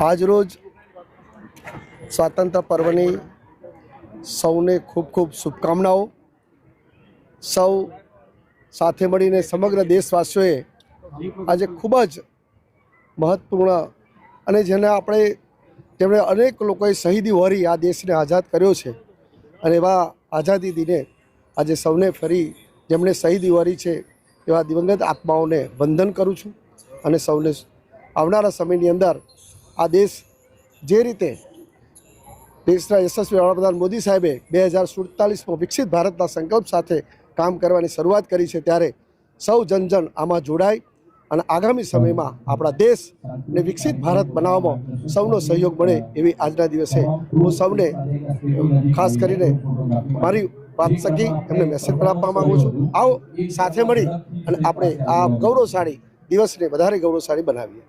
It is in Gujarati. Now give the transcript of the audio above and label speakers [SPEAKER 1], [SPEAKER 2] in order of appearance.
[SPEAKER 1] આજરોજ સ્વાતંત્ર્ય પર્વની સૌને ખૂબ ખૂબ શુભકામનાઓ। સૌ સાથે મળીને સમગ્ર દેશવાસીઓએ આજે ખૂબ જ મહત્વપૂર્ણ અને જેમણે અનેક લોકોએ શહીદી વહોરી આ દેશને આઝાદ કર્યો છે અને એવા આઝાદી દિને આજે સૌને ફરી જેમણે શહીદી વહોરી છે એવા દિવંગત આત્માઓને વંદન કરું છું અને સૌને આવનારા સમયની અંદર આ દેશ જે રીતે દેશના યશસ્વી વડાપ્રધાન મોદી સાહેબે 2047માં વિકસિત ભારતના સંકલ્પ સાથે કામ કરવાની શરૂઆત કરી છે, ત્યારે સૌ જન આમાં જોડાય અને આગામી સમયમાં આપણા દેશને વિકસિત ભારત બનાવવામાં સૌનો સહયોગ મળે એવી આજના દિવસે હું સૌને ખાસ કરીને મારી વાત સકી એમને મેસેજ પણ આપવા માગું છું। આવો સાથે મળી અને આપણે આ ગૌરવશાળી દિવસને વધારે ગૌરવશાળી બનાવીએ।